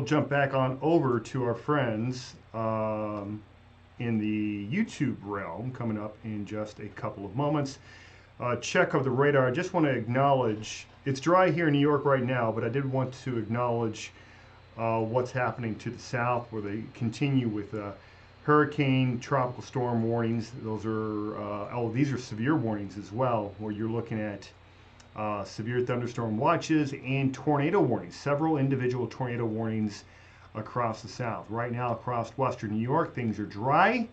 we'll jump back on over to our friends in the YouTube realm coming up in just a couple of moments. Check of the radar. I just want to acknowledge, it's dry here in New York right now, but I did want to acknowledge what's happening to the south, where they continue with hurricane, tropical storm warnings. Those are, these are severe warnings as well, where you're looking at severe thunderstorm watches and tornado warnings, several individual tornado warnings across the south. Right now across western New York, things are dry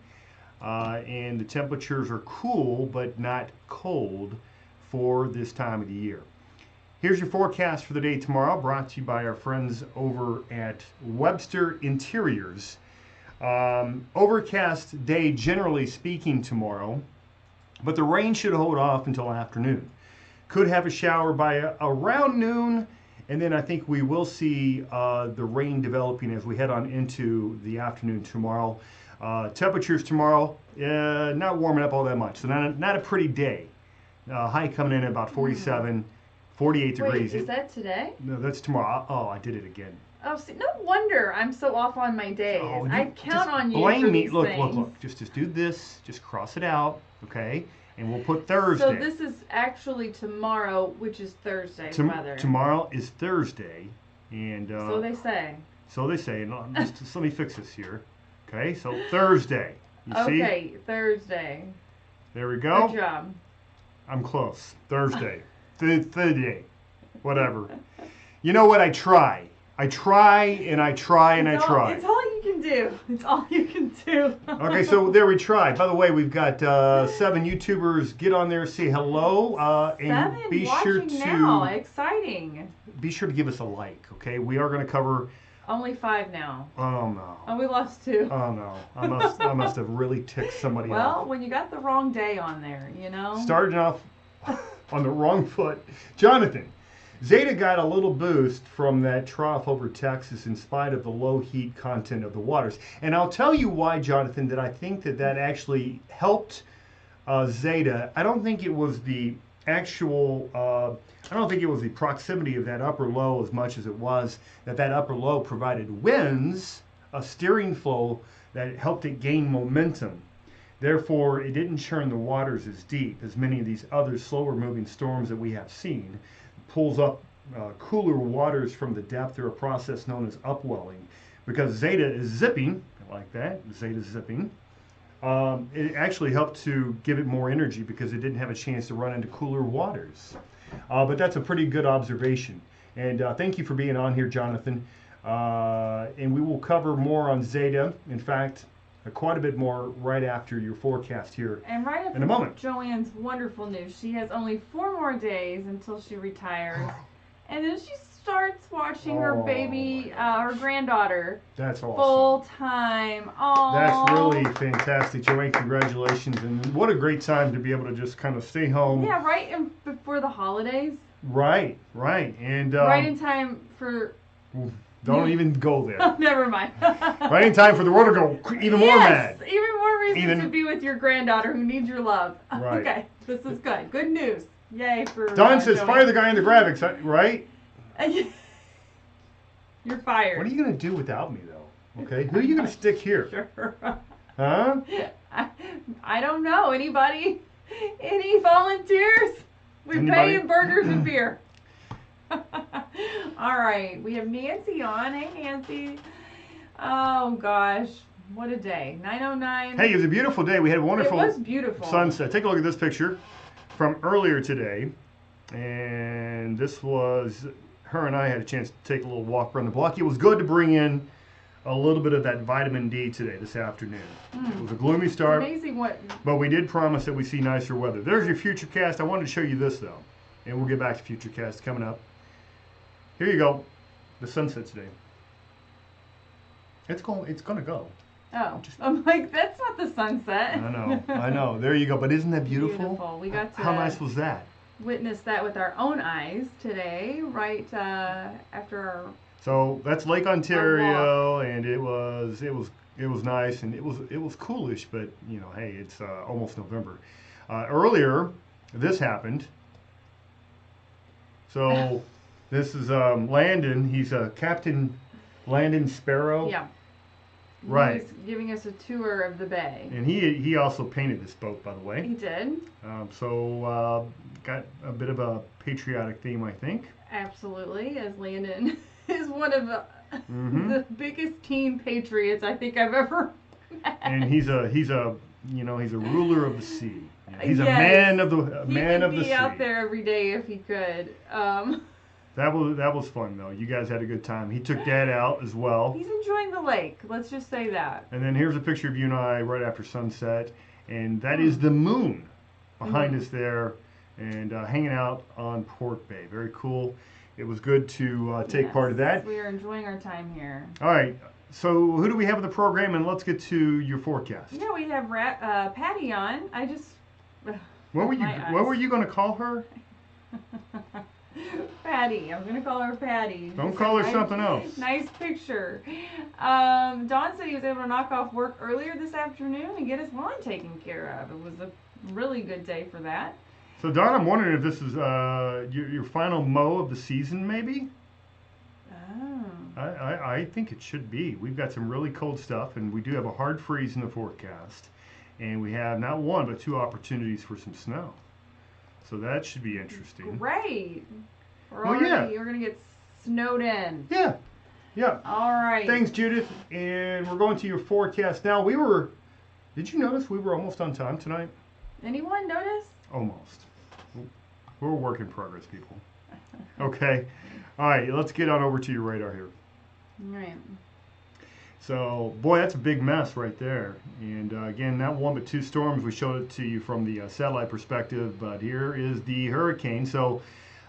and the temperatures are cool but not cold for this time of the year. Here's your forecast for the day tomorrow, brought to you by our friends over at Webster Interiors. Overcast day generally speaking tomorrow, but the rain should hold off until afternoon. Could have a shower by around noon, and then I think we will see the rain developing as we head on into the afternoon tomorrow. Temperatures tomorrow, not warming up all that much, so not a pretty day. High coming in at about 47, 48 degrees. Wait, is that today? No, that's tomorrow. Oh, I did it again. Oh, see, no wonder I'm so off on my days. Oh, I count on you. Blame for me. These Look, things. look. Just do this. Just cross it out, okay? And we'll put Thursday. So this is actually tomorrow, which is Thursday. Tomorrow is Thursday, and so they say. So they say. And just let me fix this here. Okay, so Thursday. You see? Okay, Thursday. There we go. Good job. I'm close. Thursday. Thursday. Whatever. You know what? I try. I try and I try and I try. It's all you can do. It's all you can do. Okay, so there we try. By the way, we've got 7 YouTubers. Get on there, say hello, and 7 be watching sure to now. Exciting. Be sure to give us a like. Okay, we are going to cover. Only 5 now. Oh no. Oh, we lost 2. Oh no. I must have really ticked somebody off. Well, when you got the wrong day on there, you know. Starting off on the wrong foot, Jonathan. Zeta got a little boost from that trough over Texas in spite of the low heat content of the waters. And I'll tell you why, Jonathan, that I think that actually helped Zeta. I don't think it was the actual, I don't think it was the proximity of that upper low as much as it was that upper low provided winds, a steering flow that helped it gain momentum. Therefore, it didn't churn the waters as deep as many of these other slower moving storms that we have seen. Pulls up cooler waters from the depth through a process known as upwelling. Because Zeta is zipping, like that, Zeta zipping, it actually helped to give it more energy because it didn't have a chance to run into cooler waters. But that's a pretty good observation. And thank you for being on here, Jonathan. And we will cover more on Zeta. In fact, quite a bit more right after your forecast here and right after in a moment. Joanne's wonderful news. She has only 4 more days until she retires, and then she starts watching her baby, her granddaughter. That's awesome. Full time. Oh, that's really fantastic, Joanne. Congratulations, and what a great time to be able to just kind of stay home. Yeah, right before the holidays. Right, and right in time for. Don't even go there. Oh, never mind. Right in time for the world to go even more mad. Even more reason to be with your granddaughter who needs your love. Right. Okay, this is good. Good news. Yay for. Don says, fire the guy in the graphics, right? You're fired. What are you going to do without me, though? Okay, who are you going to stick here? Sure. Huh? I don't know. Anybody? Any volunteers? We pay in burgers and beer. All right, we have Nancy on. Hey, Nancy. Oh gosh, what a day! 9:09. Hey, it was a beautiful day. We had a wonderful. It was beautiful. Sunset. Take a look at this picture from earlier today, and this was her and I had a chance to take a little walk around the block. It was good to bring in a little bit of that vitamin D today, this afternoon. It was a gloomy start. It's amazing what. But we did promise that we see nicer weather. There's your Futurecast. I wanted to show you this though, and we'll get back to Futurecast coming up. Here you go, the sunset today. It's gonna go. Oh, I'm like, that's not the sunset. I know. There you go. But isn't that beautiful? Beautiful. We got to. How nice was that? Witness that with our own eyes today, right after our. So that's Lake Ontario, and it was nice, and it was coolish, but you know, hey, it's almost November. Earlier, this happened. So. This is Landon. He's a captain Landon Sparrow. Yeah. Right. He's giving us a tour of the bay. And he also painted this boat, by the way. He did. So got a bit of a patriotic theme, I think. Absolutely, as Landon is one of the biggest teen patriots I think I've ever met. And he's a ruler of the sea. He's a man of the sea. He would be out there every day if he could. That was fun though. You guys had a good time. He took Dad out as well. He's enjoying the lake. Let's just say that. And then here's a picture of you and I right after sunset, and that is the moon behind us there, and hanging out on Port Bay. Very cool. It was good to take part of that. We are enjoying our time here. All right. So who do we have in the program? And let's get to your forecast. Yeah, we have Patty on. I just. What were you going to call her? Patty. I'm gonna call her Patty. Don't call her something else. Nice picture. Don said he was able to knock off work earlier this afternoon and get his lawn taken care of. It was a really good day for that. So Don, I'm wondering if this is your final mow of the season, maybe? Oh. I think it should be. We've got some really cold stuff, and we do have a hard freeze in the forecast. And we have not one, but 2 opportunities for some snow. So that should be interesting. Great. We're going to get snowed in. Yeah. Yeah. All right. Thanks, Judith. And we're going to your forecast now. Did you notice we were almost on time tonight? Anyone notice? Almost. We're a work in progress, people. Okay. All right. Let's get on over to your radar here. All right. So, boy, that's a big mess right there. And again, not one but 2 storms. We showed it to you from the satellite perspective, but here is the hurricane. So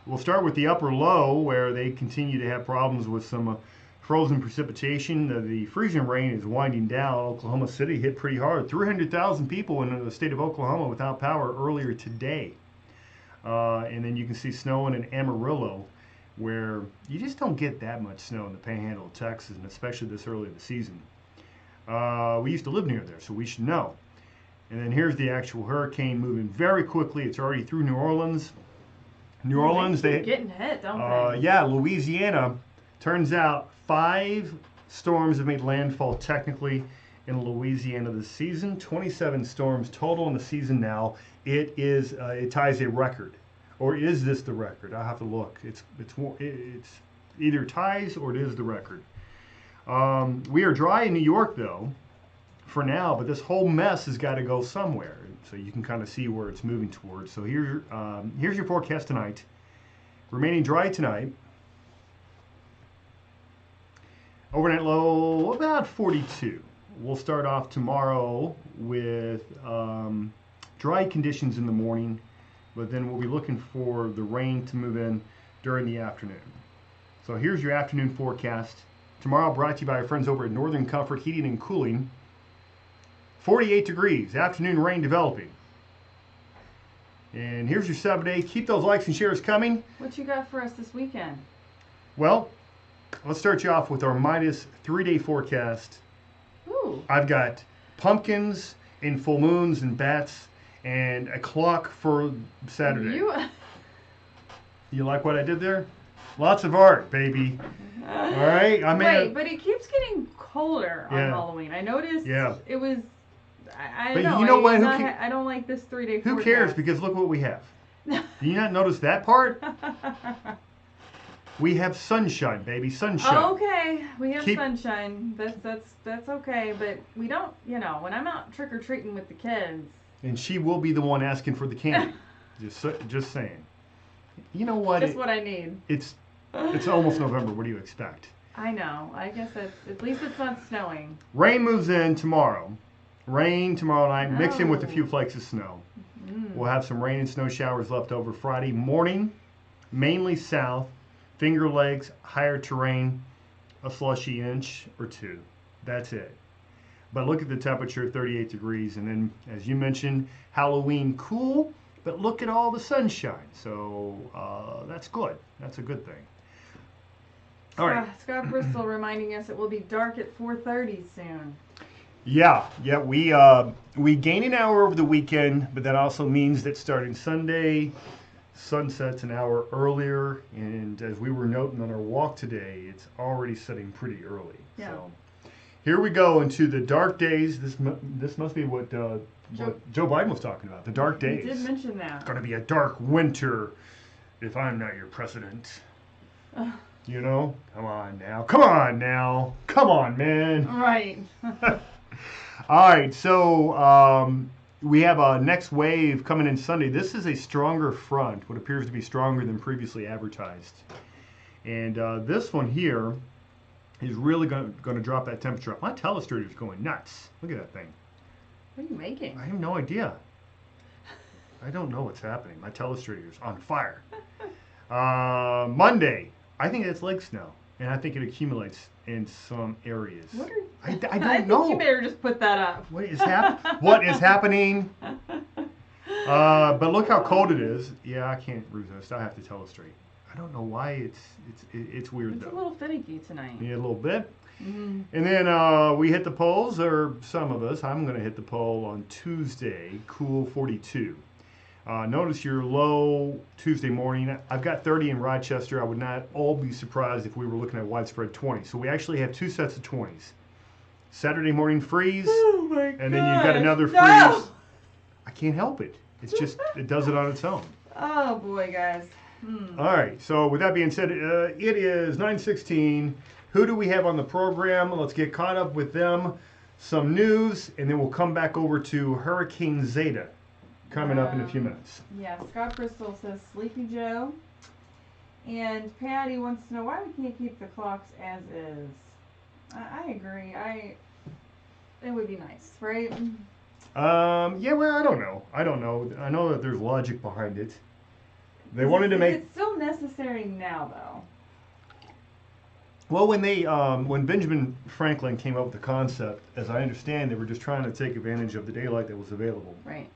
we'll start with the upper low, where they continue to have problems with some frozen precipitation. The freezing rain is winding down. Oklahoma City hit pretty hard. 300,000 people in the state of Oklahoma without power earlier today. And then you can see snowing in Amarillo, where you just don't get that much snow in the panhandle of Texas, and especially this early in the season. We used to live near there, so we should know. And then here's the actual hurricane moving very quickly. It's already through New Orleans. New Orleans, they getting hit, don't they? Yeah, Louisiana. Turns out 5 storms have made landfall technically in Louisiana this season. 27 storms total in the season now. It ties a record. Or is this the record? I'll have to look. It's either ties or it is the record. We are dry in New York, though, for now, but this whole mess has got to go somewhere. So you can kind of see where it's moving towards. So here's your forecast tonight. Remaining dry tonight. Overnight low about 42. We'll start off tomorrow with dry conditions in the morning, but then we'll be looking for the rain to move in during the afternoon. So here's your afternoon forecast. Tomorrow brought to you by our friends over at Northern Comfort Heating and Cooling. 48 degrees, afternoon rain developing. And here's your 7-day. Keep those likes and shares coming. What you got for us this weekend? Well, let's start you off with our minus 3-day forecast. Ooh. I've got pumpkins and full moons and bats and a clock for Saturday. You like what I did there? Lots of art, baby. All right. Wait, but it keeps getting colder on Halloween. I noticed it was. I don't know. You know what? I don't like this 3-day forecast. Who cares? Because look what we have. Do you not notice that part? We have sunshine, baby. Sunshine. Oh, okay. We have sunshine. That's okay. But we don't. When I'm out trick or treating with the kids. And she will be the one asking for the candy. just saying. You know what? That's what I need. It's almost November. What do you expect? I know. I guess at least it's not snowing. Rain moves in tomorrow. Rain tomorrow night, mixed in with a few flakes of snow. We'll have some rain and snow showers left over Friday morning, mainly south, Finger Lakes, higher terrain, a slushy inch or 2. That's it. But look at the temperature, 38 degrees. And then, as you mentioned, Halloween cool, but look at all the sunshine. So that's good. That's a good thing. All right. Scott Bristol reminding us it will be dark at 4:30 soon. Yeah. We gain an hour over the weekend, but that also means that starting Sunday, sun sets an hour earlier, and as we were noting on our walk today, it's already setting pretty early. Yeah. So here we go into the dark days. This must be what Joe Biden was talking about. The dark days. He did mention that. It's going to be a dark winter if I'm not your president. You know? Come on now. Come on now. Come on, man. Right. All right, so we have a next wave coming in Sunday. This is a stronger front, what appears to be stronger than previously advertised. And this one here is really going to drop that temperature up. My telestrator is going nuts. Look at that thing. What are you making? I have no idea. I don't know what's happening. My telestrator is on fire. Monday, I think it's lake snow, and I think it accumulates in some areas. What are I don't I think know. you better just put that up. What is happening? But look how cold it is. Yeah, I can't resist. I have to telestrate. I don't know why it's weird It's though. a little finicky tonight. Yeah, a little bit. Mm-hmm. And then we hit the polls, or some of us. I'm going to hit the poll on Tuesday, cool 42. Notice your low Tuesday morning. I've got 30 in Rochester. I would not all be surprised if we were looking at widespread 20. So we actually have two sets of 20s. Saturday morning freeze, Oh my and then you've got another freeze. No! I can't help it. It's just, it does it on its own. Oh boy, guys. All right, so with that being said, it is 9:16. Who do we have on the program? Let's get caught up with them. Some news, and then we'll come back over to Hurricane Zeta coming up in a few minutes. Yeah, Scott Crystal says Sleepy Joe. And Patty wants to know why we can't keep the clocks as is. I agree. It would be nice, right? Yeah, well, I don't know. I know that there's logic behind it. They wanted to make... It's still necessary now, though. Well, when Benjamin Franklin came up with the concept, as I understand, they were just trying to take advantage of the daylight that was available. Right.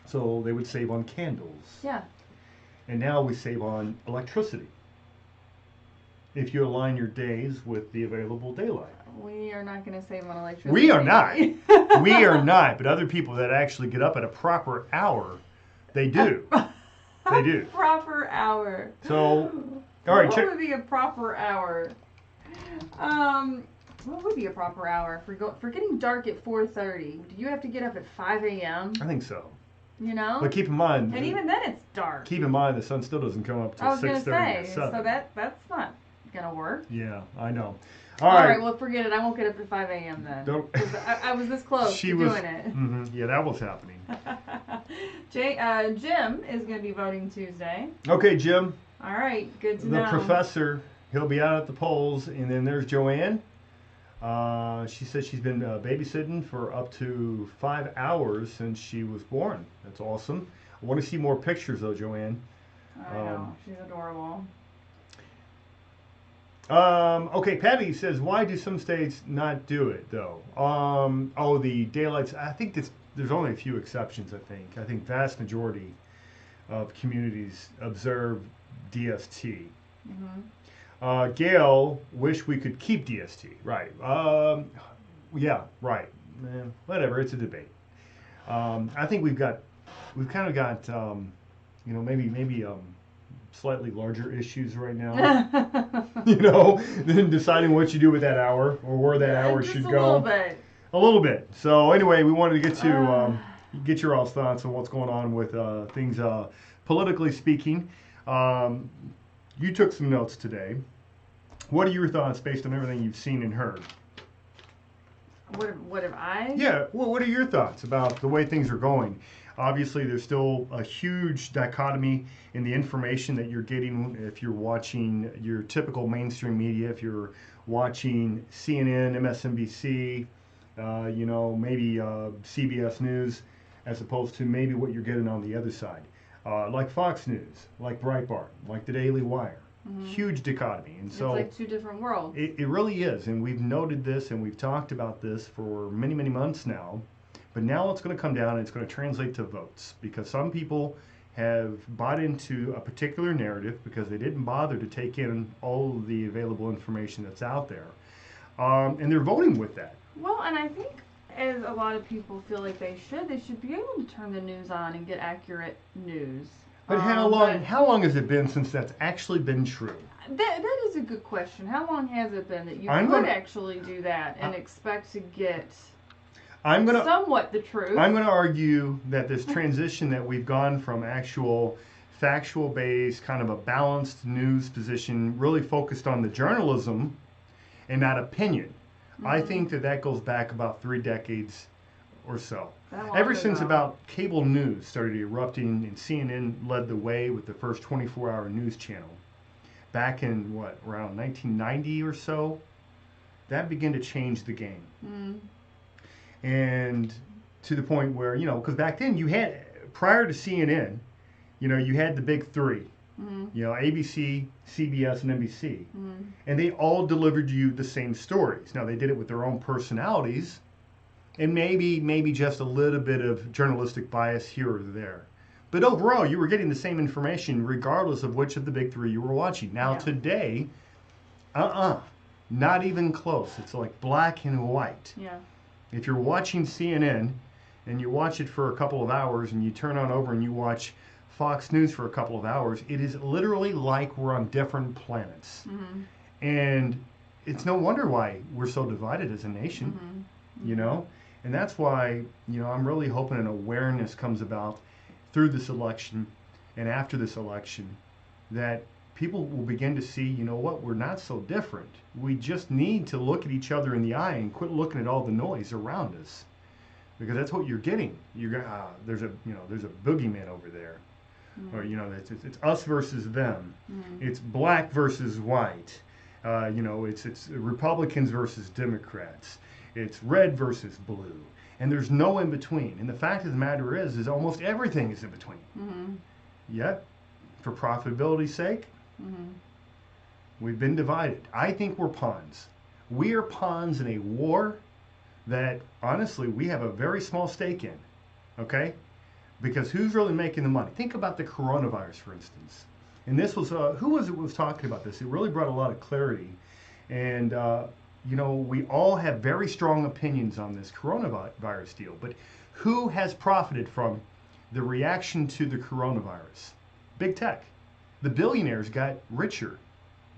So they would save on candles. Yeah. And now we save on electricity, if you align your days with the available daylight. We are not going to save on electricity. We are not. We are not. But other people that actually get up at a proper hour, they do. They do. Proper hour. So, all right. What would be a proper hour? What would be a proper hour for getting dark at 4:30? Do you have to get up at 5 a.m.? I think so. You know. But keep in mind. And even then, it's dark. Keep in mind the sun still doesn't come up I till was 6:30 gonna or say, 7. so that's not gonna work. Yeah, I know. All right, well, forget it. I won't get up at 5 a.m. then. Don't. 'Cause I was this close to doing it. Yeah, that was happening. Jim is going to be voting Tuesday. Okay, Jim. All right, good to The know. professor, he'll be out at the polls, and then there's Joanne. She says she's been babysitting for up to 5 hours since she was born. That's awesome. I want to see more pictures, though, Joanne. I know, she's adorable. Okay, Patty says, why do some states not do it, though? The daylights, I think there's only a few exceptions, I think. I think vast majority of communities observe DST. Mm-hmm. Gail, wish we could keep DST. Right. Yeah, right. Whatever, it's a debate. I think we've kind of got, maybe slightly larger issues right now. Than deciding what you do with that hour or where that hour should go. A little bit. A little bit. So anyway, we wanted to get your all's thoughts on what's going on with things politically speaking. You took some notes today. What are your thoughts based on everything you've seen and heard? What have I? Yeah. Well, what are your thoughts about the way things are going? Obviously, there's still a huge dichotomy in the information that you're getting if you're watching your typical mainstream media, if you're watching CNN, MSNBC, maybe CBS News, as opposed to maybe what you're getting on the other side, like Fox News, like Breitbart, like the Daily Wire. Mm-hmm. Huge dichotomy. And so it's like two different worlds. It really is. And we've noted this and we've talked about this for many, many months now. But now it's going to come down and it's going to translate to votes, because some people have bought into a particular narrative because they didn't bother to take in all of the available information that's out there. And they're voting with that. Well, and I think as a lot of people feel like they should be able to turn the news on and get accurate news. But how long has it been since that's actually been true? That is a good question. How long has it been that you actually do that and expect to get somewhat the truth? I'm going to argue that this transition that we've gone from actual factual-based, kind of a balanced news position, really focused on the journalism and not opinion. I think that goes back about 3 decades or so. Ever since about cable news started erupting and CNN led the way with the first 24-hour news channel. Back in, around 1990 or so, that began to change the game. And to the point where, because back then you had, prior to CNN, you had the big 3, ABC, CBS, and NBC. And they all delivered you the same stories. Now, they did it with their own personalities and maybe just a little bit of journalistic bias here or there. But overall, you were getting the same information regardless of which of the big 3 you were watching. Now, today, not even close. It's like black and white. Yeah. If you're watching CNN and you watch it for a couple of hours and you turn on over and you watch Fox News for a couple of hours, it is literally like we're on different planets. And it's no wonder why we're so divided as a nation, And that's why, I'm really hoping an awareness comes about through this election and after this election, that people will begin to see, we're not so different. We just need to look at each other in the eye and quit looking at all the noise around us, because that's what you're getting. There's a boogeyman over there, or it's us versus them. It's black versus white. It's Republicans versus Democrats. It's red versus blue. And there's no in between. And the fact of the matter is almost everything is in between. Yet, for profitability's sake, we've been divided. I think we're pawns. We are pawns in a war that, honestly, we have a very small stake in. Okay? Because who's really making the money? Think about the coronavirus, for instance. And this was, who was it was talking about this? It really brought a lot of clarity. And, we all have very strong opinions on this coronavirus deal, but who has profited from the reaction to the coronavirus? Big tech. The billionaires got richer.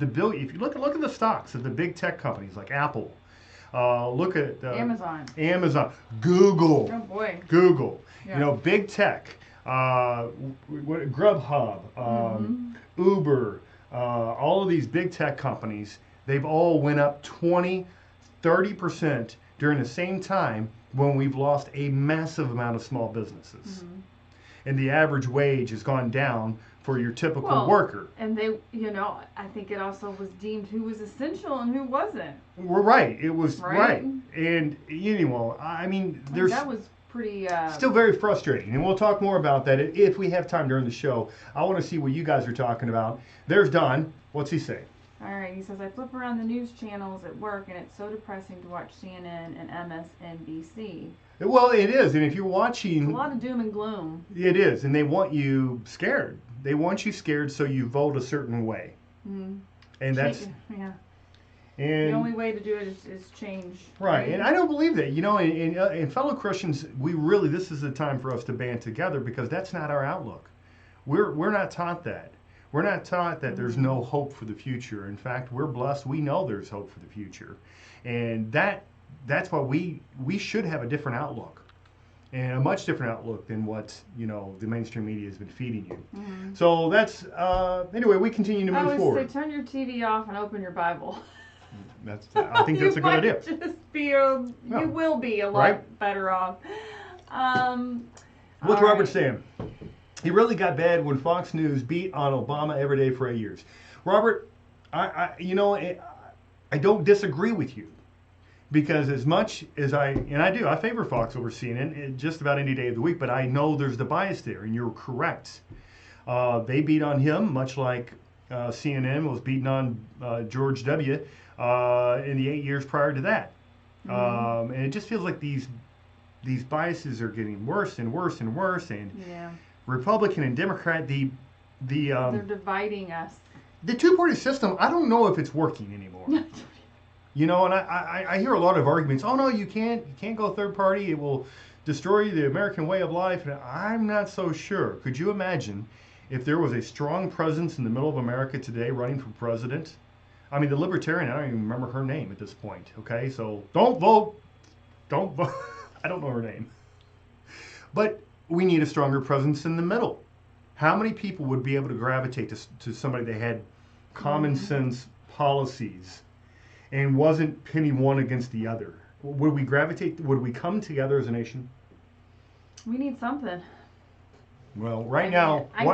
If you look at the stocks of the big tech companies like Apple, look at Amazon, Google. Oh boy. Google. Yeah. Big tech. Grubhub, Uber, all of these big tech companies. They've all went up 20, 30% during the same time when we've lost a massive amount of small businesses. And the average wage has gone down for your typical worker. And they, I think it also was deemed who was essential and who wasn't. We're right. It was right. And, there's... That was pretty... still very frustrating. And we'll talk more about that if we have time during the show. I want to see what you guys are talking about. There's Don. What's he say? All right, he says, I flip around the news channels at work, and it's so depressing to watch CNN and MSNBC. Well, it is, and if you're watching... It's a lot of doom and gloom. It is, and they want you scared. They want you scared so you vote a certain way. And that's... Yeah. And the only way to do it is change. Right, and I don't believe that. And fellow Christians, this is the time for us to band together, because that's not our outlook. We're not taught that. We're not taught that there's no hope for the future. In fact, we're blessed. We know there's hope for the future. And that's why we should have a different outlook, and a much different outlook than what, the mainstream media has been feeding you. So that's, anyway, we continue to move forward. I would say turn your TV off and open your Bible. I think that's a good idea. You will be a lot better off. What's Robert saying? He really got bad when Fox News beat on Obama every day for 8 years. Robert, I don't disagree with you, because as much as I favor Fox over CNN just about any day of the week, but I know there's the bias there, and you're correct. They beat on him, much like CNN was beating on George W. In the 8 years prior to that. And it just feels like these biases are getting worse and worse and worse, and Republican and Democrat, they're dividing us. The two-party system, I don't know if it's working anymore. And I hear a lot of arguments. Oh no, you can't go third party. It will destroy the American way of life. And I'm not so sure. Could you imagine if there was a strong presence in the middle of America today running for president, I mean, the libertarian, I don't even remember her name at this point, okay? So don't vote. Don't vote. I don't know her name. But we need a stronger presence in the middle. How many people would be able to gravitate to somebody that had common sense policies and wasn't pinning one against the other? Would we gravitate? Would we come together as a nation? We need something. Well, right now, I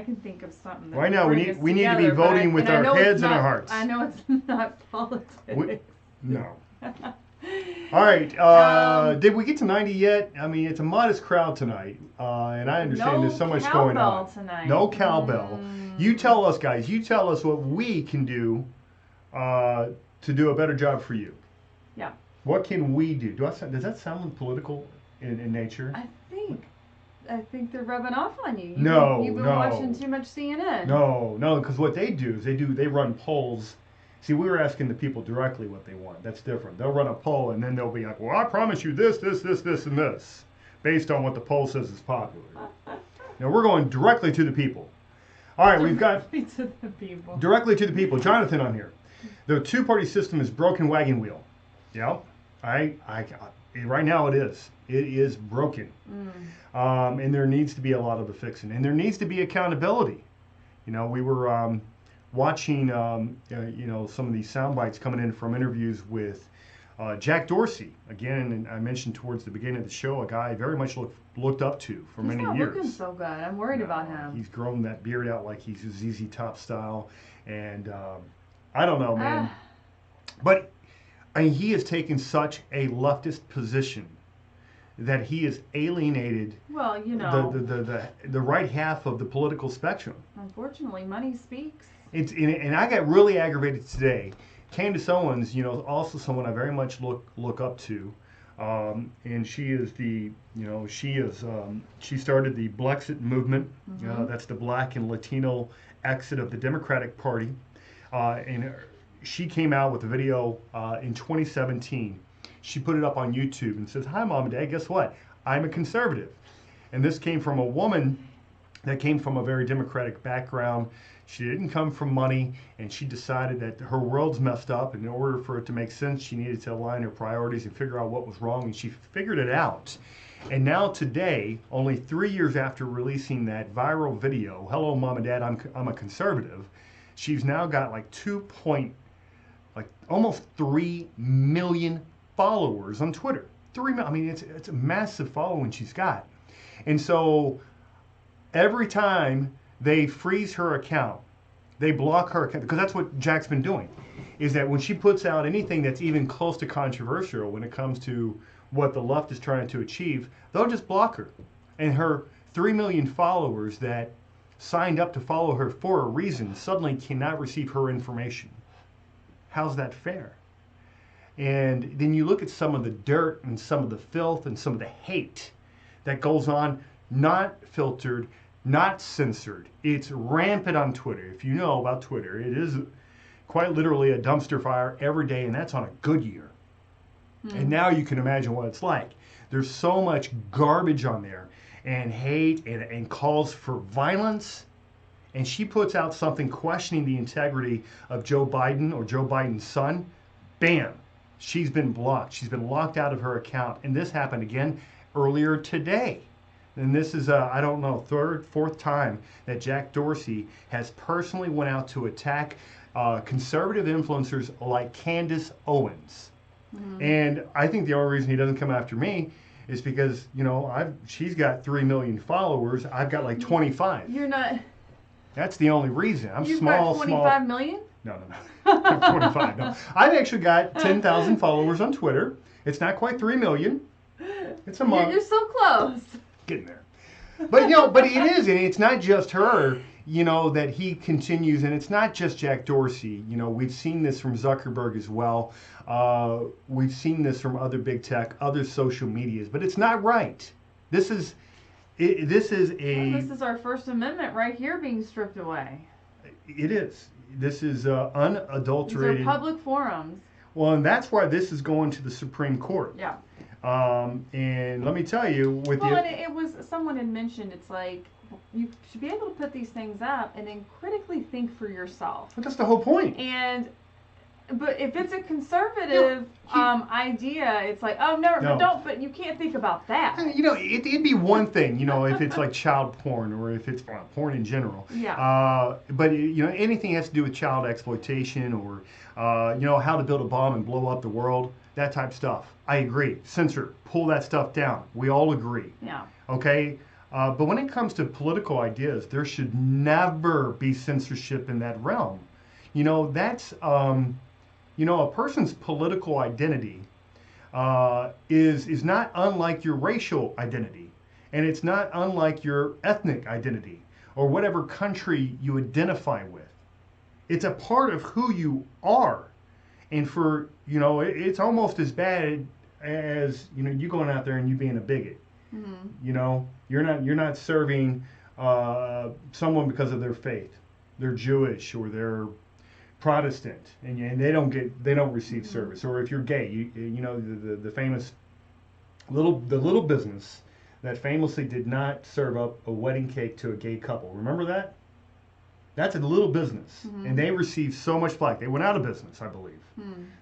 can think of something. Right now, we need to be voting with our heads and our hearts. I know it's not politics. No. All right. Did we get to 90 yet? I mean, it's a modest crowd tonight, and I understand there's so much going on. Tonight. No cowbell. You tell us, guys. You tell us what we can do to do a better job for you. Yeah. What can we do? Does that sound political in nature? I think they're rubbing off on you. You've been watching too much CNN. No, because what they do is they run polls. See, we were asking the people directly what they want. That's different. They'll run a poll, and then they'll be like, well, I promise you this, and this, based on what the poll says is popular. Now, we're going directly to the people. All right, we've got directly to the people. Jonathan on here. The two-party system is broken wagon wheel. Yeah, right now it is. It is broken. And there needs to be a lot of the fixing. And there needs to be accountability. You know, we were watching, some of these sound bites coming in from interviews with Jack Dorsey. Again, and I mentioned towards the beginning of the show, a guy I very much looked up to for many years. He's not looking so good. I'm worried about him. He's grown that beard out like he's ZZ Top style. And I don't know, man. But I mean, he has taken such a leftist position that he has alienated the right half of the political spectrum. Unfortunately, money speaks. And I got really aggravated today. Candace Owens, also someone I very much look up to, and she is she started the Blexit movement. That's the Black and Latino exit of the Democratic Party, and she came out with a video in 2017. She put it up on YouTube and says, "Hi, Mom and Dad. Guess what? I'm a conservative." And this came from a woman that came from a very Democratic background. She didn't come from money, and she decided that her world's messed up, and in order for it to make sense, she needed to align her priorities and figure out what was wrong, and she figured it out. And now today, only 3 years after releasing that viral video, "Hello, Mom and Dad, I'm a conservative," she's now got almost 3 million followers on Twitter. 3 million. I mean, it's a massive following she's got. And so every time they freeze her account, they block her account, because that's what Jack's been doing, is that when she puts out anything that's even close to controversial when it comes to what the left is trying to achieve, they'll just block her. And her 3 million followers that signed up to follow her for a reason suddenly cannot receive her information. How's that fair? And then you look at some of the dirt and some of the filth and some of the hate that goes on, not filtered, not censored. It's rampant on Twitter. If you know about Twitter, it is quite literally a dumpster fire every day, and that's on a good year. And now you can imagine what it's like. There's so much garbage on there, and hate, and calls for violence. And she puts out something questioning the integrity of Joe Biden or Joe Biden's son. Bam. She's been blocked. She's been locked out of her account. And this happened again earlier today. And this is, I don't know, third, fourth time that Jack Dorsey has personally went out to attack conservative influencers like Candace Owens. And I think the only reason he doesn't come after me is because, she's got 3 million followers. I've got like 25. You're not. That's the only reason. I'm You've small. Got 25 million? No. 25. No. I've actually got 10,000 followers on Twitter. It's not quite 3 million. It's a month. You're so close. Getting there. But but it is, and it's not just her, that he continues, and it's not just Jack Dorsey. We've seen this from Zuckerberg as well. We've seen this from other big tech, other social medias, but it's not right. This is our First Amendment right here being stripped away. It is. This is unadulterated. These are public forums. Well, and that's why this is going to the Supreme Court. Yeah. And let me tell you, with well, and it was someone had mentioned it's like you should be able to put these things up and then critically think for yourself. But that's the whole point. But if it's a conservative idea, it's like, oh no, but don't. But you can't think about that. You know, it'd be one thing, you know, if it's like child porn or if it's porn in general. Yeah. But you know, anything has to do with child exploitation or you know, how to build a bomb and blow up the world, that type of stuff. I agree. Censor, pull that stuff down. We all agree. Yeah. Okay. But when it comes to political ideas, there should never be censorship in that realm. You know, that's you know, a person's political identity is not unlike your racial identity, and it's not unlike your ethnic identity or whatever country you identify with. It's a part of who you are, and for you know, it's almost as bad as you know you going out there and you being a bigot. Mm-hmm. You know, you're not serving someone because of their faith. They're Jewish or they're Protestant, and they don't receive service. Or if you're gay, you know the famous little business that famously did not serve up a wedding cake to a gay couple. Remember that? That's a little business, and they received so much flack. They went out of business, I believe.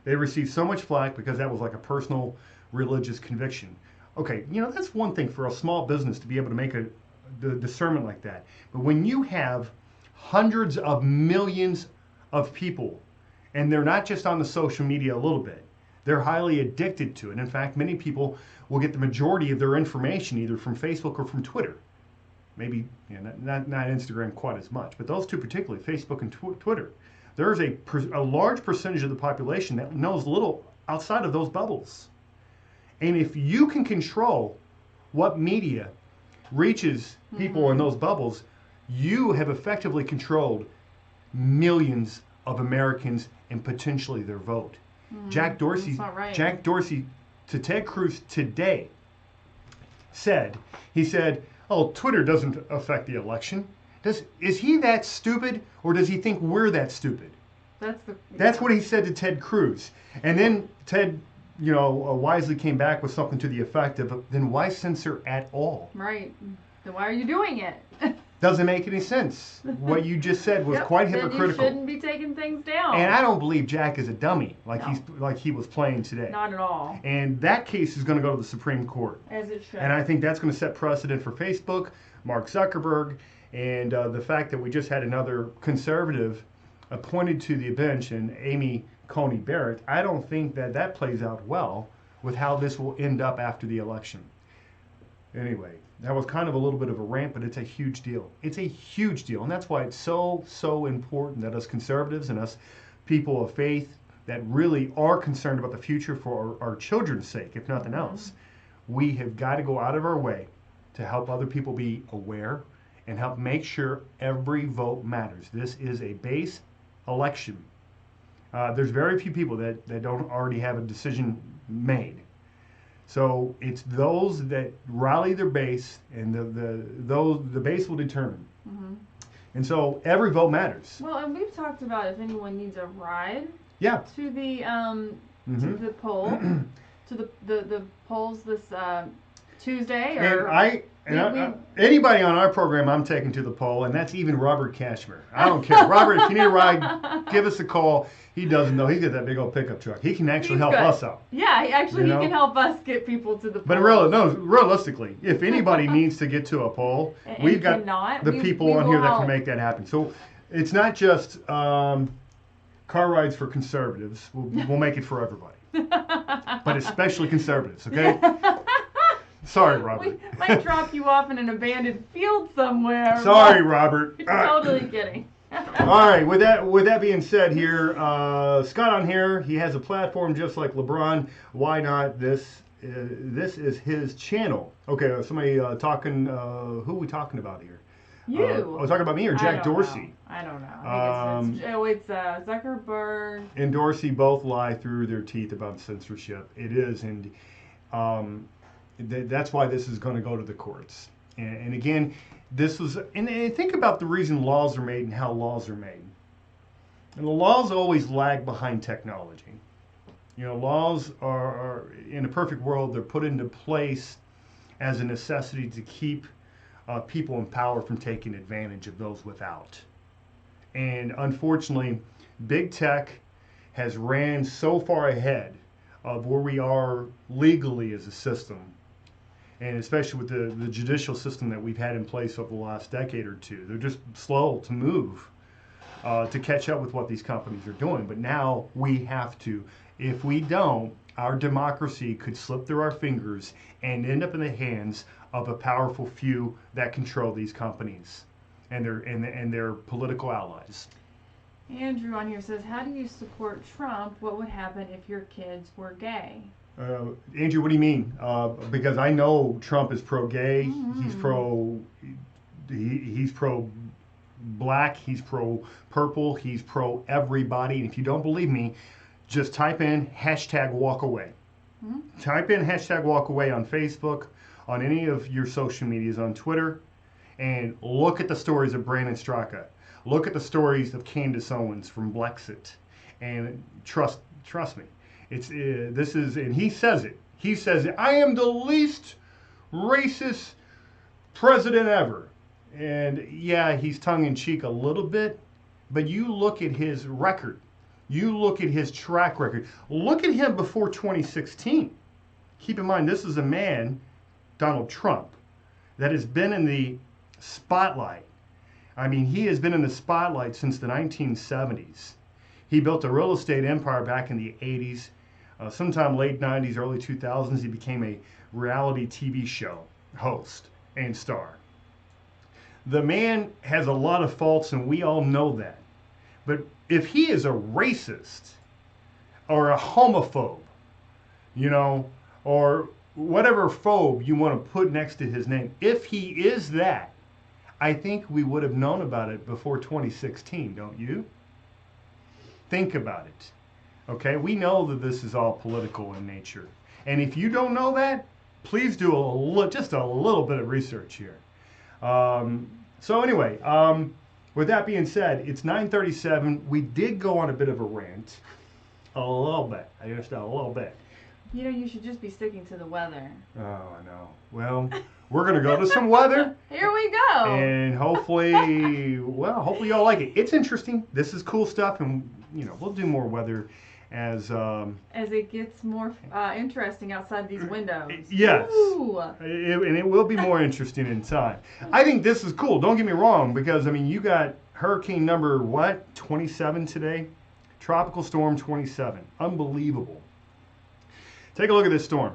They received so much flack because that was like a personal religious conviction. Okay, you know, that's one thing for a small business to be able to make the discernment like that. But when you have hundreds of millions of people, and they're not just on the social media a little bit, they're highly addicted to it. In fact, many people will get the majority of their information either from Facebook or from Twitter. Maybe you know, not Instagram quite as much, but those two particularly, Facebook and Twitter. There's a large percentage of the population that knows little outside of those bubbles. And if you can control what media reaches people in those bubbles, you have effectively controlled millions of Americans and potentially their vote. Jack Dorsey to Ted Cruz today said, oh, Twitter doesn't affect the election. Is he that stupid, or does he think we're that stupid? That's what he said to Ted Cruz. And then Ted, you know, wisely came back with something to the effect of, then why censor at all? Right. Then why are you doing it? Doesn't make any sense. What you just said was quite hypocritical. Then you shouldn't be taking things down. And I don't believe Jack is a dummy like he was playing today. Not at all. And that case is going to go to the Supreme Court. As it should. And I think that's going to set precedent for Facebook, Mark Zuckerberg, and the fact that we just had another conservative appointed to the bench, and Amy Coney Barrett. I don't think that plays out well with how this will end up after the election. Anyway, that was kind of a little bit of a rant, but it's a huge deal. It's a huge deal, and that's why it's so important that us conservatives and us people of faith that really are concerned about the future for our children's sake, if nothing else, we have got to go out of our way to help other people be aware and help make sure every vote matters. This is a base election. There's very few people that don't already have a decision made. So it's those that rally their base, and the base will determine. And so every vote matters. Well, and we've talked about if anyone needs a ride. Yeah. To the to the poll, to the polls this Tuesday. Anybody on our program, I'm taking to the poll, and that's even Robert Cashmere. I don't care, Robert. If you need a ride, give us a call. He doesn't know. He's got that big old pickup truck. He can actually help us out. Yeah, he can help us get people to the poll. But realistically, if anybody needs to get to a poll, we've got the people on here that can make that happen. So it's not just car rides for conservatives. We'll make it for everybody, but especially conservatives. Okay. Sorry, Robert. We might drop you off in an abandoned field somewhere. Sorry, Robert. Totally kidding. All right. With that being said, here, Scott on here, he has a platform just like LeBron. Why not? This is his channel. Okay. Somebody talking. Who are we talking about here? You. I was talking about me or Jack Dorsey. I don't know. It's Zuckerberg and Dorsey both lie through their teeth about censorship. It is, and that's why this is going to go to the courts. And again, this was, and think about the reason laws are made and how laws are made. And the laws always lag behind technology. Laws are in a perfect world, they're put into place as a necessity to keep people in power from taking advantage of those without. And unfortunately, big tech has ran so far ahead of where we are legally as a system, and especially with the judicial system that we've had in place over the last decade or two. They're just slow to move to catch up with what these companies are doing. But now we have to. If we don't, our democracy could slip through our fingers and end up in the hands of a powerful few that control these companies and their political allies. Andrew on here says, how do you support Trump? What would happen if your kids were gay? Andrew, what do you mean? Because I know Trump is pro-gay. Mm-hmm. He's pro-black. He's pro-purple. He's pro-everybody. And if you don't believe me, just type in #walkaway. Mm-hmm. Type in #walkaway on Facebook, on any of your social medias, on Twitter, and look at the stories of Brandon Straka. Look at the stories of Candace Owens from Brexit, and trust me, and he says it. He says it. I am the least racist president ever, and yeah, he's tongue in cheek a little bit, but you look at his record, you look at his track record, look at him before 2016. Keep in mind, this is a man, Donald Trump, that has been in the spotlight. I mean, he has been in the spotlight since the 1970s. He built a real estate empire back in the 80s. Sometime late 90s, early 2000s, he became a reality TV show host and star. The man has a lot of faults, and we all know that. But if he is a racist or a homophobe, or whatever phobe you want to put next to his name, if he is that, I think we would have known about it before 2016, don't you? Think about it. Okay, we know that this is all political in nature. And if you don't know that, please do just a little bit of research here. So anyway, with that being said, it's 9:37. We did go on a bit of a rant. A little bit. Just a little bit. You should just be sticking to the weather. Oh, I know. Well, we're going to go to some weather. Here we go. And hopefully y'all like it. It's interesting. This is cool stuff, and we'll do more weather as it gets more interesting outside these windows. Yes. And it will be more interesting in time. I think this is cool. Don't get me wrong, because you got hurricane number 27 today. Tropical storm 27. Unbelievable. Take a look at this storm.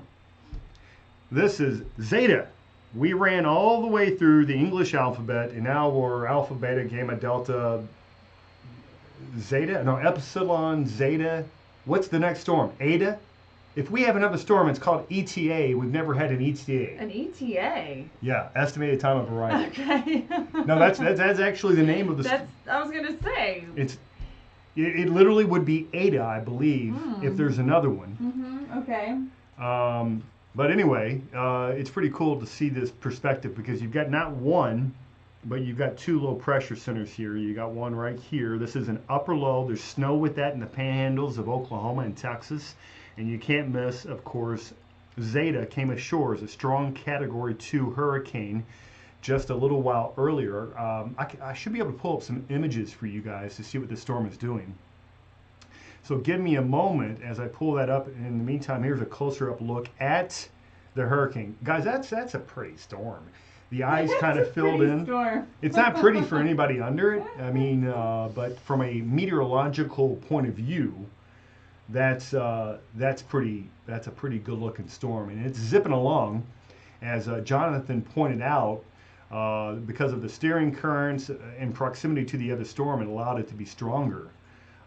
This is Zeta. We ran all the way through the English alphabet, and now we're Alpha, Beta, Gamma, Delta, Zeta. No, Epsilon, Zeta. What's the next storm? Eta? If we have another storm, it's called ETA. We've never had an ETA. An ETA? Yeah, estimated time of arrival. Okay. No, that's actually the name of the storm. I was going to say. It literally would be Eta, I believe, if there's another one. Mm-hmm. Okay. But anyway, it's pretty cool to see this perspective, because you've got not one, but you've got two low pressure centers here. You got one right here. This is an upper low. There's snow with that in the panhandles of Oklahoma and Texas. And you can't miss, of course, Zeta came ashore as a strong Category 2 hurricane just a little while earlier. I should be able to pull up some images for you guys to see what this storm is doing. So give me a moment as I pull that up. In the meantime, here's a closer up look at the hurricane. Guys, that's a pretty storm. The eyes kind of filled in. Storm. It's not pretty for anybody under it. But from a meteorological point of view, that's a pretty good looking storm, and it's zipping along, as Jonathan pointed out. Because of the steering currents and proximity to the other storm, it allowed it to be stronger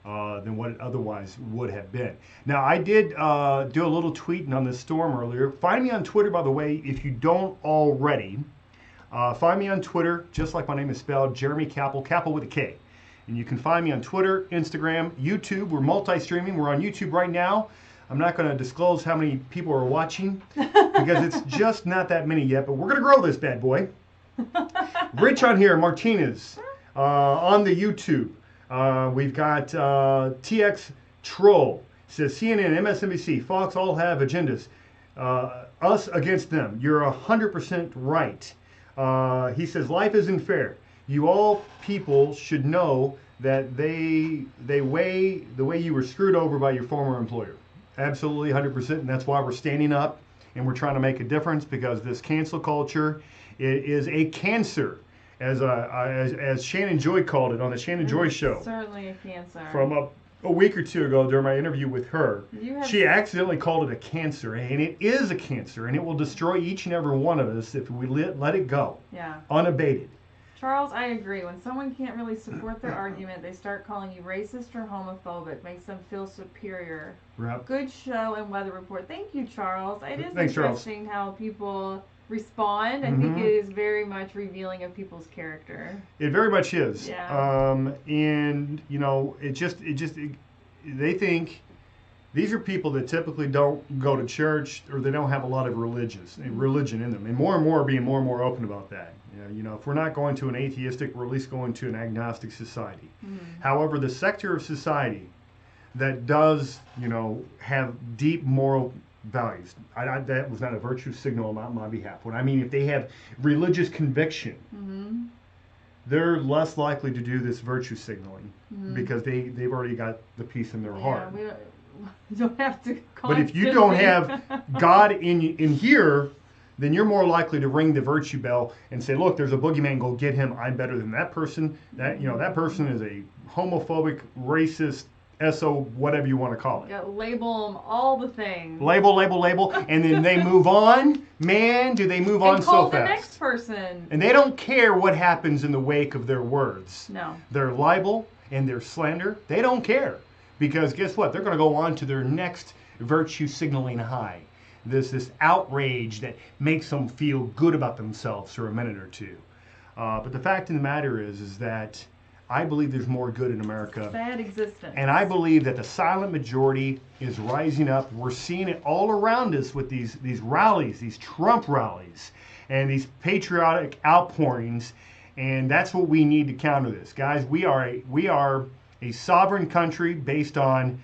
than what it otherwise would have been. Now, I did do a little tweeting on this storm earlier. Find me on Twitter, by the way, if you don't already. Find me on Twitter, just like my name is spelled, Jeremy Kappell, Kappell with a K. And you can find me on Twitter, Instagram, YouTube. We're multi-streaming. We're on YouTube right now. I'm not going to disclose how many people are watching, because it's just not that many yet, but we're going to grow this bad boy. Rich on here, Martinez, on the YouTube. We've got TX Troll. Says CNN, MSNBC, Fox all have agendas. Us against them. You're 100% right. He says life isn't fair. You all people should know that they weigh the way you were screwed over by your former employer. Absolutely 100%, and that's why we're standing up and we're trying to make a difference, because this cancel culture is a cancer, as Shannon Joy called it on the Shannon Joy show. Certainly a cancer. From a week or two ago during my interview with her, she accidentally called it a cancer, and it is a cancer, and it will destroy each and every one of us if we let it go. Yeah. Unabated. Charles, I agree. When someone can't really support their argument, they start calling you racist or homophobic. Makes them feel superior. Yep. Good show and weather report. Thank you, Charles. It is Thanks, interesting how people respond. I think it is very much revealing of people's character. It very much is. Yeah. And you know, they think these are people that typically don't go to church, or they don't have a lot of religion in them, and more are being more and more open about that. You know, if we're not going to an atheistic, we're at least going to an agnostic society. However, the sector of society that does, you know, have deep moral values, that was not a virtue signal on my behalf. What I mean, if they have religious conviction, they're less likely to do this virtue signaling because they've already got the peace in their heart. We don't have to. But if you don't have God in here, then you're more likely to ring the virtue bell and say, look, there's a boogeyman, go get him. I'm better than that person. That person is a homophobic, racist, SO, whatever you want to call it. Yeah, label them all the things. Label, and then they move on. Man, do they move on so fast. And call the next person. And they don't care what happens in the wake of their words. No. Their libel and their slander, they don't care. Because guess what? They're going to go on to their next virtue signaling high. This outrage that makes them feel good about themselves for a minute or two. But the fact of the matter is that I believe there's more good in America. Sad existence. And I believe that the silent majority is rising up. We're seeing it all around us with these rallies, these Trump rallies, and these patriotic outpourings. And that's what we need to counter this. Guys, we are a sovereign country based on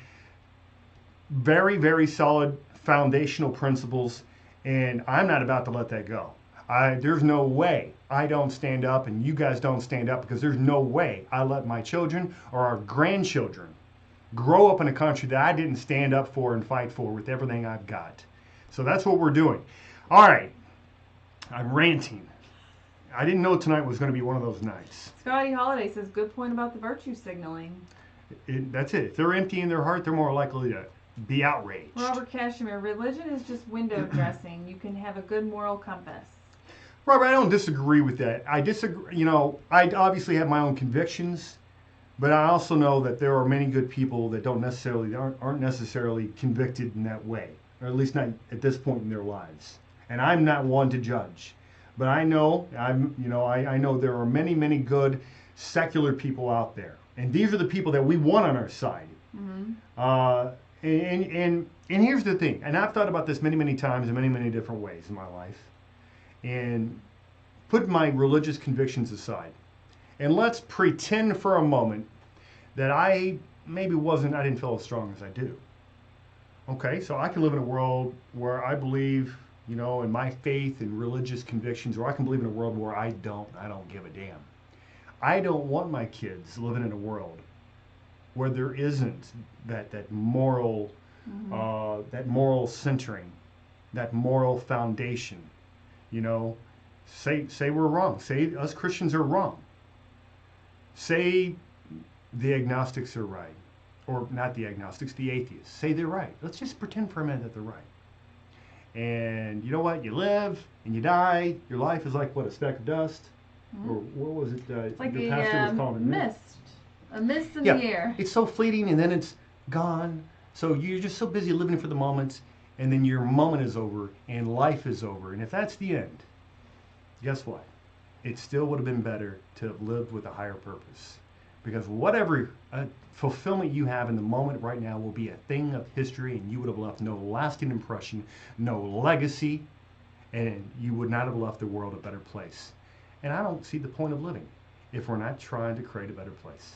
very, very solid foundational principles, and I'm not about to let that go. There's no way I don't stand up and you guys don't stand up, because there's no way I let my children or our grandchildren grow up in a country that I didn't stand up for and fight for with everything I've got. So that's what we're doing. All right, I'm ranting. I didn't know tonight was going to be one of those nights. Scotty Holiday says, good point about the virtue signaling. That's it. If they're empty in their heart, they're more likely to be outraged. Robert Cashmere, religion is just window dressing. You can have a good moral compass. Robert, I don't disagree with that. I disagree. You know, I obviously have my own convictions, but I also know that there are many good people that aren't necessarily convicted in that way, or at least not at this point in their lives. And I'm not one to judge, but I know I know there are many, many good secular people out there, and these are the people that we want on our side. And here's the thing, and I've thought about this many, many times in many, many different ways in my life, and put my religious convictions aside, and let's pretend for a moment that I didn't feel as strong as I do. Okay, so I can live in a world where I believe, you know, in my faith and religious convictions, or I can believe in a world where I don't give a damn. I don't want my kids living in a world where there isn't that moral centering, that moral foundation. You know, say we're wrong. Say us Christians are wrong. Say the agnostics are right, or not the agnostics, the atheists. Say they're right. Let's just pretend for a minute that they're right. And you know what? You live and you die. Your life is like, what, a speck of dust? Or what was it? It's like your pastor was calling it mist. A mist in the air. It's so fleeting, and then it's gone. So you're just so busy living for the moment, and then your moment is over, and life is over. And if that's the end, guess what? It still would have been better to have lived with a higher purpose. Because whatever fulfillment you have in the moment right now will be a thing of history, and you would have left no lasting impression, no legacy, and you would not have left the world a better place. And I don't see the point of living if we're not trying to create a better place.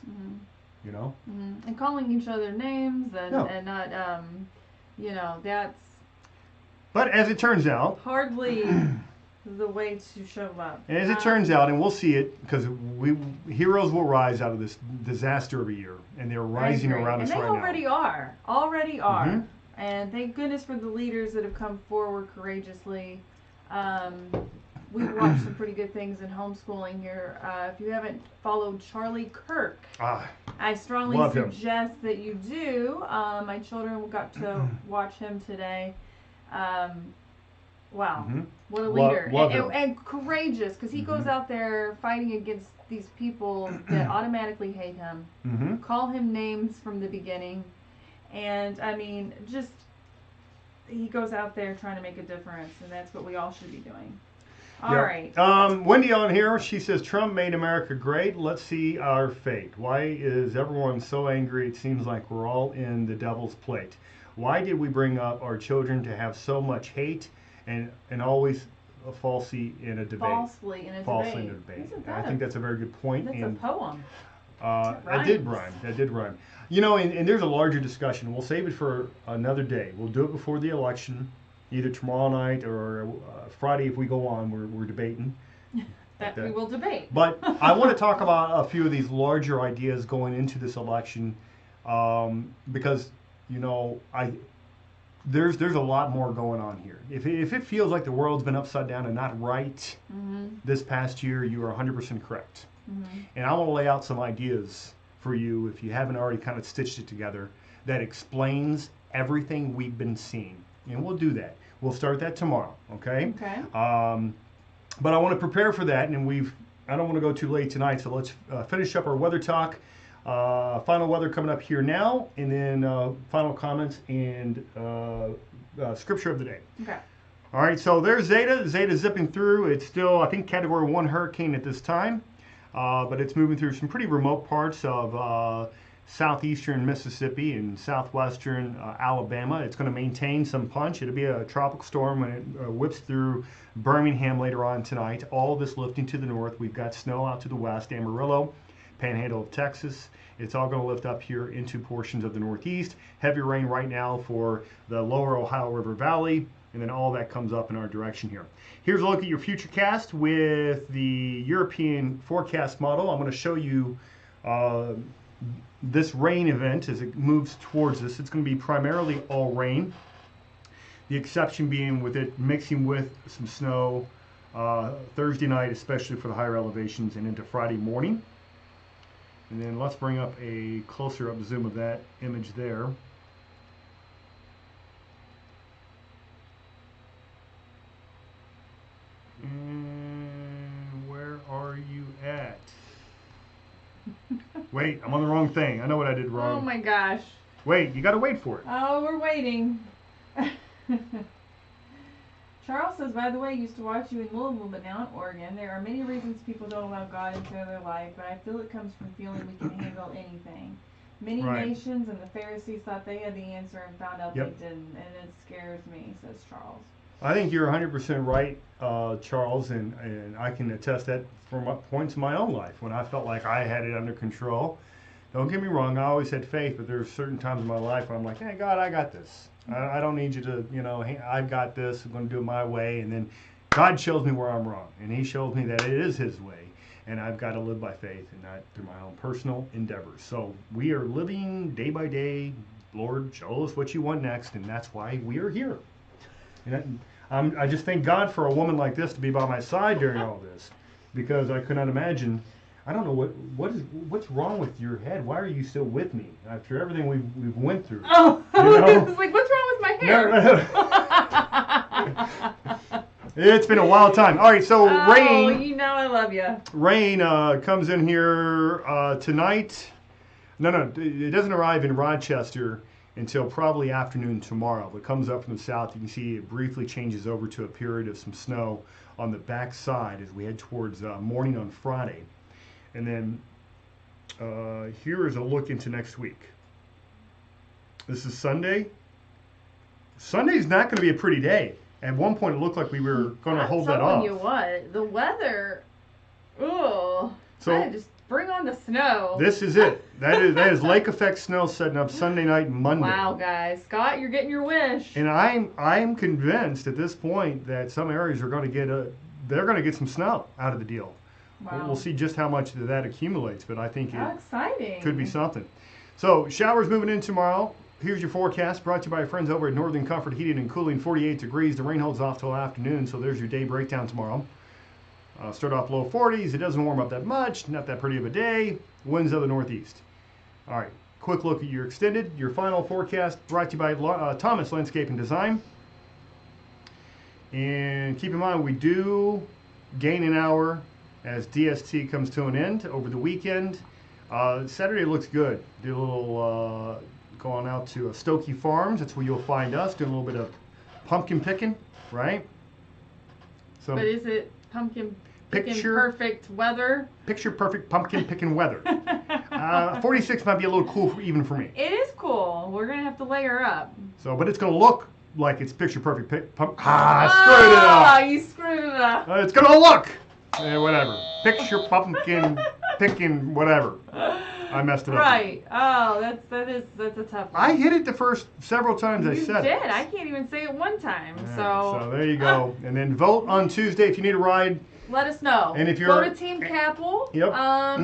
you know. Mm-hmm. And calling each other names and not, that's. But as it turns out, hardly the way to show love. And as it turns out, and we'll see it, because heroes will rise out of this disaster every year, and they're rising around us right now. And they already are. Mm-hmm. And thank goodness for the leaders that have come forward courageously. We've watched some pretty good things in homeschooling here. If you haven't followed Charlie Kirk, I strongly suggest that you do. My children got to watch him today. Wow, what a leader. And courageous, because he goes out there fighting against these people that automatically hate him, call him names from the beginning, and I mean, just, he goes out there trying to make a difference, and that's what we all should be doing. All right. Wendy on here, she says, Trump made America great. Let's see our fate. Why is everyone so angry? It seems like we're all in the devil's plate. Why did we bring up our children to have so much hate and always falsely in a debate? Falsely in a debate. I think that's a very good point. That's a poem. That did rhyme. You know, and there's a larger discussion. We'll save it for another day. We'll do it before the election, either tomorrow night or Friday if we go on. We're debating. that we will debate. But I want to talk about a few of these larger ideas going into this election, because, you know, there's a lot more going on here. If it feels like the world's been upside down and not right this past year, you are 100% correct. And I want to lay out some ideas for you, if you haven't already kind of stitched it together, that explains everything we've been seeing. And we'll do that. We'll start that tomorrow, okay? Okay. But I want to prepare for that, and I don't want to go too late tonight, so let's finish up our weather talk. Final weather coming up here now, and then final comments and scripture of the day. Okay. All right, so there's Zeta. Zeta zipping through. It's still, I think, Category 1 hurricane at this time, but it's moving through some pretty remote parts of southeastern Mississippi and southwestern Alabama. It's going to maintain some punch. It'll be a tropical storm when it whips through Birmingham later on tonight. All this lifting to the north. We've got snow out to the west, Amarillo, Panhandle of Texas. It's all going to lift up here into portions of the northeast. Heavy rain right now for the lower Ohio River Valley, and then all that comes up in our direction here. Here's a look at your futurecast with the European forecast model. I'm going to show you this rain event as it moves towards us. It's going to be primarily all rain. The exception being with it mixing with some snow Thursday night, especially for the higher elevations, and into Friday morning. And then let's bring up a closer up zoom of that image there. And where are you at? Wait, I'm on the wrong thing. I know what I did wrong. Oh my gosh. Wait, you gotta wait for it. Oh, we're waiting. Charles says, by the way, I used to watch you in Louisville, but now in Oregon. There are many reasons people don't allow God into their life, but I feel it comes from feeling we can handle anything. Many nations and the Pharisees thought they had the answer and found out they didn't, and it scares me, says Charles. I think you're 100% right, Charles, and I can attest that from points in my own life when I felt like I had it under control. Don't get me wrong, I always had faith, but there's certain times in my life where I'm like, hey, God, I got this. I don't need you to, you know, hey, I've got this, I'm going to do it my way. And then God shows me where I'm wrong, and he shows me that it is his way. And I've got to live by faith and not through my own personal endeavors. So we are living day by day. Lord, show us what you want next, and that's why we are here. And I just thank God for a woman like this to be by my side during all this, because I could not imagine. I don't know what's wrong with your head. Why are you still with me after everything we've went through? Oh, it's like, what's wrong with my hair? It's been a wild time. All right, so rain. Oh, you know I love you. Rain comes in here tonight. No, it doesn't arrive in Rochester until probably afternoon tomorrow. It comes up from the south. You can see it briefly changes over to a period of some snow on the back side as we head towards morning on Friday. And then here is a look into next week. This is Sunday. Sunday's not going to be a pretty day. At one point, it looked like we were going to hold that off. I'm telling you what, the weather. Oh. So bring on the snow. This is it. That is lake effect snow setting up Sunday night and Monday. Wow, guys. Scott, you're getting your wish. And I'm convinced at this point that some areas are going to get they're going to get some snow out of the deal. Wow. We'll see just how much that accumulates, but I think How it exciting. could be something. So showers moving in tomorrow. Here's your forecast brought to you by our friends over at Northern Comfort Heating and Cooling, 48 degrees. The rain holds off till afternoon, so there's your day breakdown tomorrow. Start off low 40s. It doesn't warm up that much. Not that pretty of a day. Winds of the northeast. All right. Quick look at your extended. Your final forecast brought to you by Thomas Landscape and Design. And keep in mind, we do gain an hour as DST comes to an end over the weekend. Saturday looks good. Did a little going out to Stokey Farms. That's where you'll find us doing a little bit of pumpkin picking, right? So, but is it pumpkin picking Picture- perfect weather? picture perfect pumpkin picking weather. 46 might be a little cool even for me. It is cool. We're going to have to layer up. So, but it's going to look like it's picture perfect. Screwed it up. Oh, you screwed it up. It's going to look. Whatever. Picture pumpkin picking whatever. I messed it up. Right. Oh, that's a tough one. I hit it the first several times I You said did. it. I can't even say it one time. All right, so there you go. And then vote on Tuesday if you need a ride. Let us know. And if Go you're- to Team Kappell. Yep.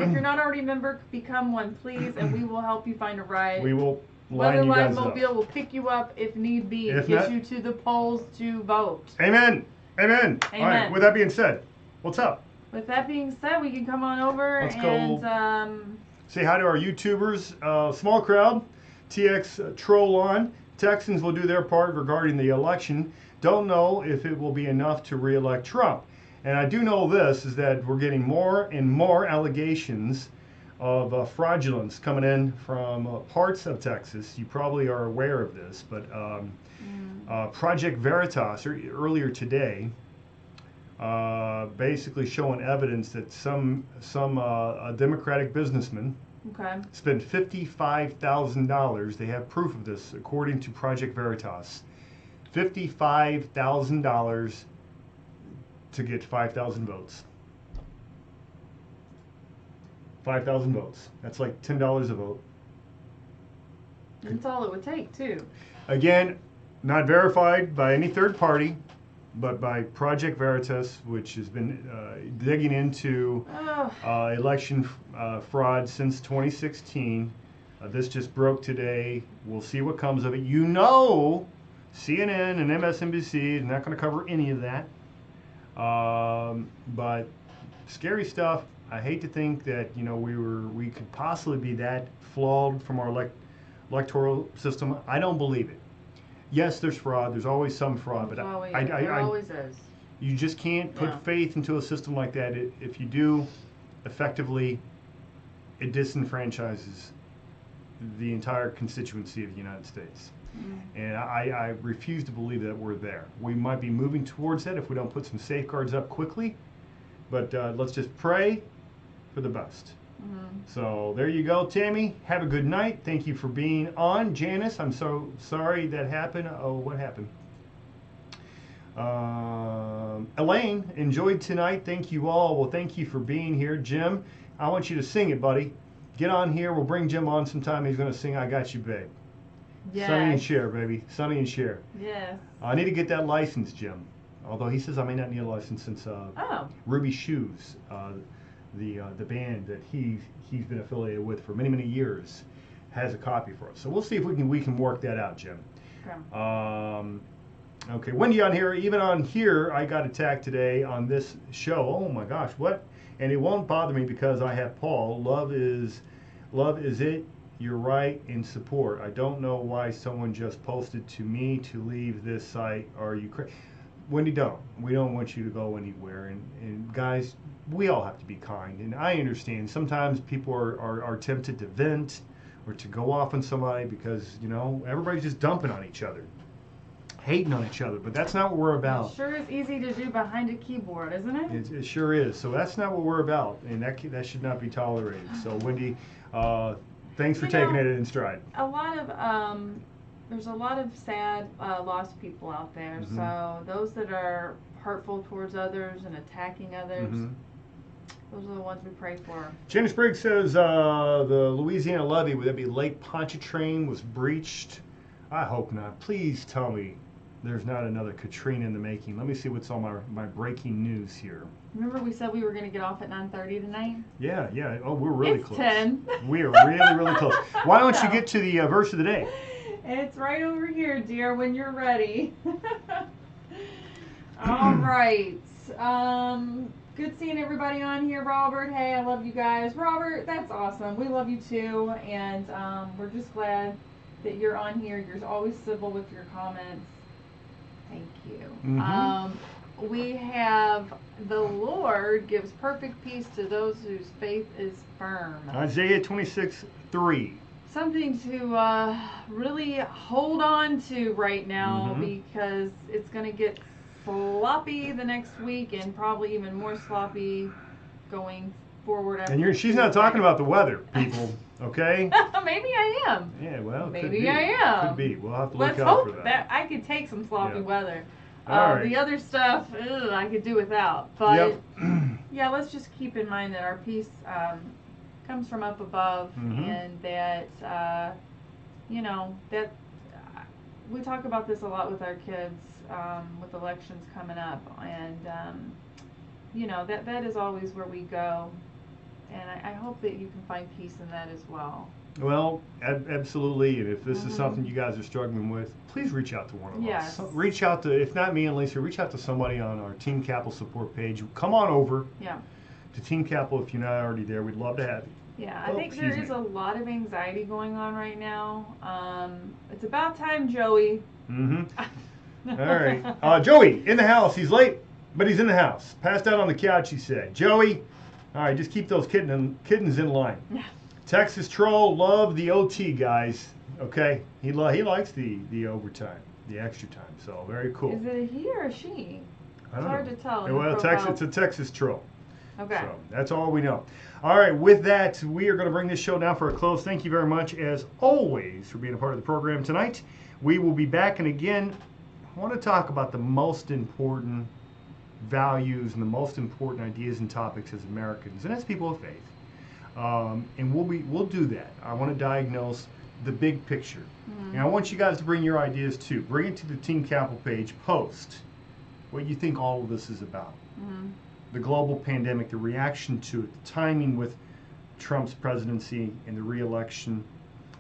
If you're not already a member, become one, please, and we will help you find a ride. We will line you Weatherline guys up. Mobile will pick you up if need be. If Get not- you to the polls to vote. Amen. Amen. All right. Amen. With that being said, what's up? With that being said, we can come on over Let's go. and Say hi to our YouTubers. Small crowd. TX troll on. Texans will do their part regarding the election. Don't know if it will be enough to re-elect Trump. And I do know this, is that we're getting more and more allegations of fraudulence coming in from parts of Texas. You probably are aware of this, but Project Veritas earlier today basically showing evidence that some Democratic businessman okay. spent $55,000. They have proof of this, according to Project Veritas. $55,000 to get 5,000 votes. 5,000 votes. That's like $10 a vote. That's all it would take, too. Again, not verified by any third party, but by Project Veritas, which has been digging into election fraud since 2016. This just broke today. We'll see what comes of it. You know, CNN and MSNBC is not going to cover any of that. But scary stuff. I hate to think that we could possibly be that flawed from our electoral system. I don't believe it. Yes, there's fraud. There's always some fraud, but There I always is. you just can't put faith into a system like that. If you do, effectively, it disenfranchises the entire constituency of the United States. And I refuse to believe that we're there. We might be moving towards that if we don't put some safeguards up quickly. But let's just pray for the best. So there you go, Tammy. Have a good night. Thank you for being on. Janice, I'm so sorry that happened. Oh, what happened? Elaine, enjoyed tonight. Thank you all. Well, thank you for being here. Jim, I want you to sing it, buddy. Get on here. We'll bring Jim on sometime. He's going to sing I Got You, Babe. Yes. Sonny and Cher, baby. Sonny and Cher. Yes. I need to get that license, Jim. Although he says I may not need a license since Ruby Shoes, the band that he's been affiliated with for many years, has a copy for us. So we'll see if we can work that out, Jim. Okay. Okay, Wendy on here. Even on here, I got attacked today on this show. Oh my gosh, what? And it won't bother me because I have Paul. Love is it. You're right in support. I don't know why someone just posted to me to leave this site. Are you crazy? Wendy, don't. We don't want you to go anywhere. And guys, we all have to be kind. And I understand sometimes people are tempted to vent or to go off on somebody because, everybody's just dumping on each other, hating on each other. But that's not what we're about. It sure is easy to do behind a keyboard, isn't it? It sure is. So that's not what we're about. And that should not be tolerated. So, Wendy, thanks for taking it in stride. There's a lot of sad, lost people out there. So those that are hurtful towards others and attacking others, Those are the ones we pray for. Janice Briggs says the Louisiana levee, would that be Lake Pontchartrain, was breached? I hope not. Please tell me there's not another Katrina in the making. Let me see what's on my breaking news here. Remember we said we were going to get off at 9:30 tonight? Yeah. Oh, we're really it's close. 10. We are really, really close. Why don't you get to the verse of the day? It's right over here, dear, when you're ready. All right. Good seeing everybody on here. Robert, hey, I love you guys. Robert, that's awesome. We love you too. And we're just glad that you're on here. You're always civil with your comments. Thank you. Mm-hmm. We have the Lord gives perfect peace to those whose faith is firm. Isaiah 26:3. Something to really hold on to right now, because it's going to get sloppy the next week and probably even more sloppy going forward. And she's not talking about the weather, people, okay? Maybe I am. Yeah, well, maybe I am. Could be. We'll have to look Let's out hope for that. I could take some sloppy weather. All right. The other stuff, I could do without. But yeah, let's just keep in mind that our peace comes from up above, and that that we talk about this a lot with our kids with elections coming up, and that is always where we go, and I hope that you can find peace in that as well. Well, absolutely, and if this is something you guys are struggling with, please reach out to one of us. Reach out to, if not me and Lisa, reach out to somebody on our Team Kappell support page. Come on over to Team Kappell if you're not already there. We'd love to have you. Yeah, I think there is a lot of anxiety going on right now. It's about time, Joey. All right. Joey, in the house. He's late, but he's in the house. Passed out on the couch, he said. Joey, all right, just keep those kittens in line. Texas Troll, love the OT, guys. Okay? He likes the overtime, the extra time. So, very cool. Is it a he or a she? It's hard to tell. Well, it's a Texas Troll. Okay. So, that's all we know. All right, with that, we are going to bring this show down for a close. Thank you very much, as always, for being a part of the program tonight. We will be back, and again, I want to talk about the most important values and the most important ideas and topics as Americans and as people of faith. And we'll do that. I want to diagnose the big picture. And I want you guys to bring your ideas too. Bring it to the Team Kappell page. Post what you think all of this is about. The global pandemic, the reaction to it, the timing with Trump's presidency and the re-election,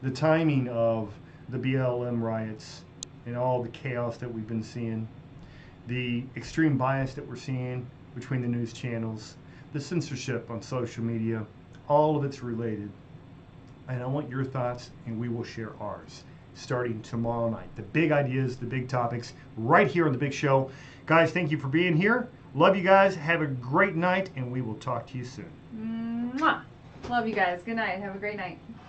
the timing of the BLM riots and all the chaos that we've been seeing, the extreme bias that we're seeing between the news channels, the censorship on social media. All of it's related, and I want your thoughts, and we will share ours starting tomorrow night. The big ideas, the big topics, right here on The Big Show. Guys, thank you for being here. Love you guys. Have a great night, and we will talk to you soon. Mwah. Love you guys. Good night. Have a great night.